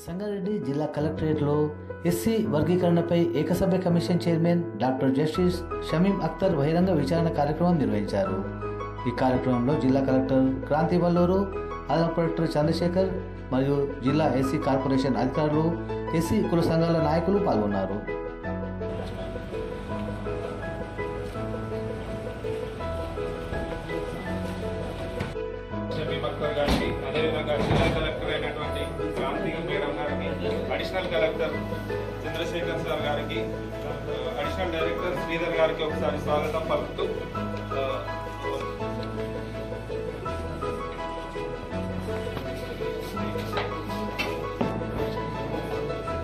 సంగారెడ్డి జిల్లా కలెక్టరేట్లో ఎస్సీ వర్గీకరణపై ఏకసభ్య commission chairman doctor justice Shamim Akhtar బహిరంగ విచారణ కార్యక్రమం నిర్వహించారు. ఈ కార్యక్రమంలో జిల్లా కలెక్టర్ క్రాంతి వల్లూరు, అదనపు కలెక్టర్ చంద్రశేఖర్ మరియు జిల్లా ఎస్సీ కార్పొరేషన్ అధికారులు, ఎస్సీ కుల సంఘాల నాయకులు పాల్గొన్నారు. అదేవిధంగా జిల్లా కలెక్టర్ అయినటువంటి క్రాంతి మేడం గారికి, అడిషనల్ కలెక్టర్ చంద్రశేఖర్ సార్ గారికి, అడిషనల్ డైరెక్టర్ శ్రీధర్ గారికి ఒకసారి స్వాగతం పలుకుతూ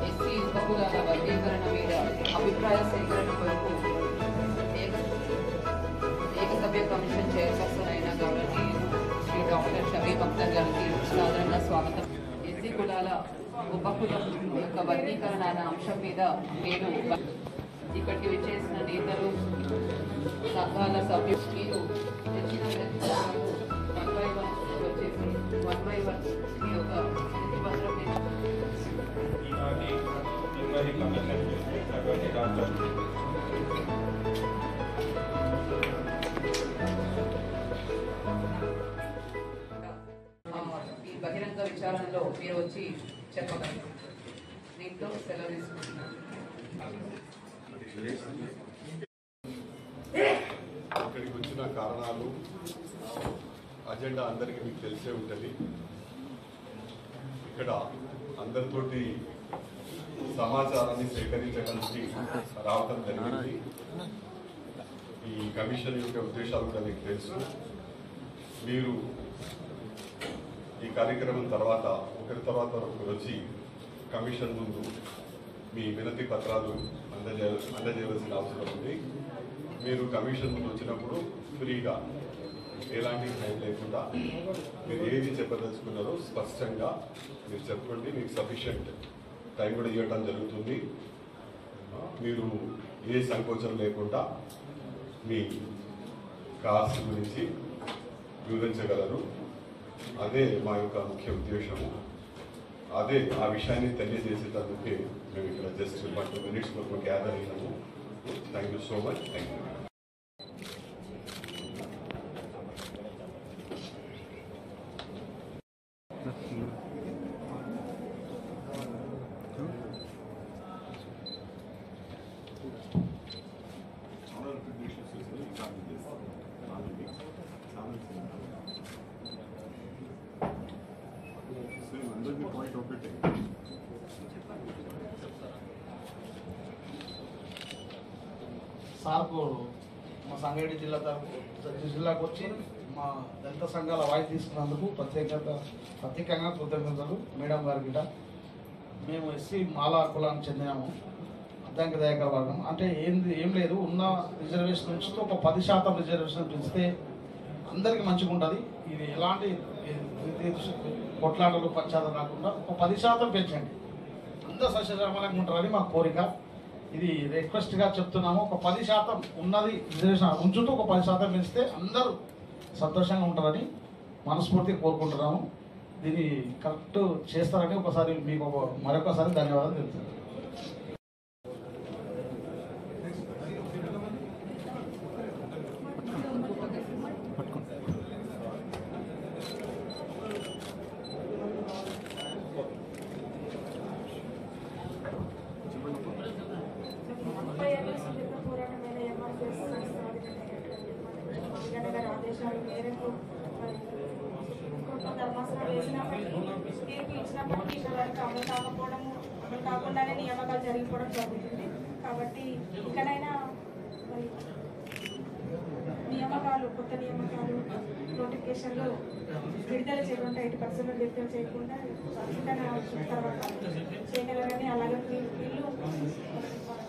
ఎస్సీ బహుళాల వర్గీకరణ మీద అభిప్రాయ సేకరణ కొరకు ఏకసభ్య కమిషన్ చైర్పర్సన్ అయిన కాబట్టి శ్రీ డాక్టర్ షమీం అఖ్తర్ గారికి సాధారణంగా స్వాగతం. ఎస్సీ కులాల ఉపకులం యొక్క వర్గీకరణ అనే అంశం మీద నేను ఇక్కడికి విచ్చేసిన నేతలు, సంఘాల సభ్యులు మీరు తెచ్చిన వన్ బై వన్ మీ యొక్క పత్రం ఈ బహిరంగ విచారణలో మీరు వచ్చి చెప్పగలరు. దీంట్లో సెలవు తీసుకుంటున్నాను. ఇక్కడికి వచ్చిన కారణాలు, అజెండా అందరికీ మీకు తెలిసే ఉంటుంది. ఇక్కడ అందరితోటి సమాచారాన్ని సేకరించడానికి రావడం జరిగింది. ఈ కమిషన్ యొక్క ఉద్దేశాలు కూడా మీకు తెలుసు. మీరు ఈ కార్యక్రమం తర్వాత ఒకరి తర్వాత ఒకరు వచ్చి కమిషన్ ముందు మీ వినతి పత్రాలు అందజేయవలసిన అవసరం ఉంది. మీరు కమిషన్ ముందు వచ్చినప్పుడు ఫ్రీగా, ఎలాంటి టైం లేకుండా మీరు ఏది చెప్పదలుచుకున్నారో స్పష్టంగా మీరు చెప్పండి. మీకు సఫిషియంట్ టైం కూడా ఇవ్వడం జరుగుతుంది. మీరు ఏ సంకోచం లేకుండా మీ కాస్ట్ గురించి వివరించగలరు. అదే మా యొక్క ముఖ్య ఉద్దేశము. అదే ఆ విషయాన్ని తెలియజేసేటందుకే మేము ఇక్కడ జస్ట్ 2 minutes వరకు గ్యాదర్ అయినాము. Thank you so much. Thank you. సార్కు మా సంగారెడ్డి జిల్లాకు వచ్చి మా దళిత సంఘాల వాయిస్ తీసుకున్నందుకు ప్రత్యేకంగా కృతజ్ఞతలు మేడం గారికి. మేము ఎస్సీ మాలా కులానికి చెందినాము. అద్దంకి దయాకర్ వర్గం అంటే ఏం లేదు, ఉన్న రిజర్వేషన్ నుంచి ఒక 10% రిజర్వేషన్ పెంచితే అందరికీ మంచిగా ఉంటుంది. ఇది ఎలాంటి కొట్లాటలు పంచాలు కాకుండా ఒక 10% పెంచండి, అందరూ సస్యశ్యామలంగా ఉంటారని మా కోరిక. ఇది రిక్వెస్ట్గా చెప్తున్నాము. ఒక 10% ఉన్నది రిజర్వేషన్ ఉంచుతూ ఒక 10% పెంచితే అందరూ సంతోషంగా ఉంటారని మనస్ఫూర్తిగా కోరుకుంటున్నాము. దీన్ని కరెక్ట్ చేస్తారని ఒకసారి మీకు మరొకసారి ధన్యవాదాలు తెలుపుతున్నాను. ఆదేశాల మేరకు ధర్మాసనం వేసినప్పటికీ, తీర్పు ఇచ్చినప్పటికీ ఇప్పటివరకు అమలు కాకుండానే నియామకాలు జరిగిపోవడం జరుగుతుంది. కాబట్టి ఇకనైనా కొత్త నియామకాలు నోటిఫికేషన్లు విడుదల చేయకుండా 80% విడుదల చేయకుండా తర్వాత చేయగలరని, అలాగే వీళ్ళు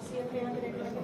సీఎం రేవంత్ రెడ్డి గారికి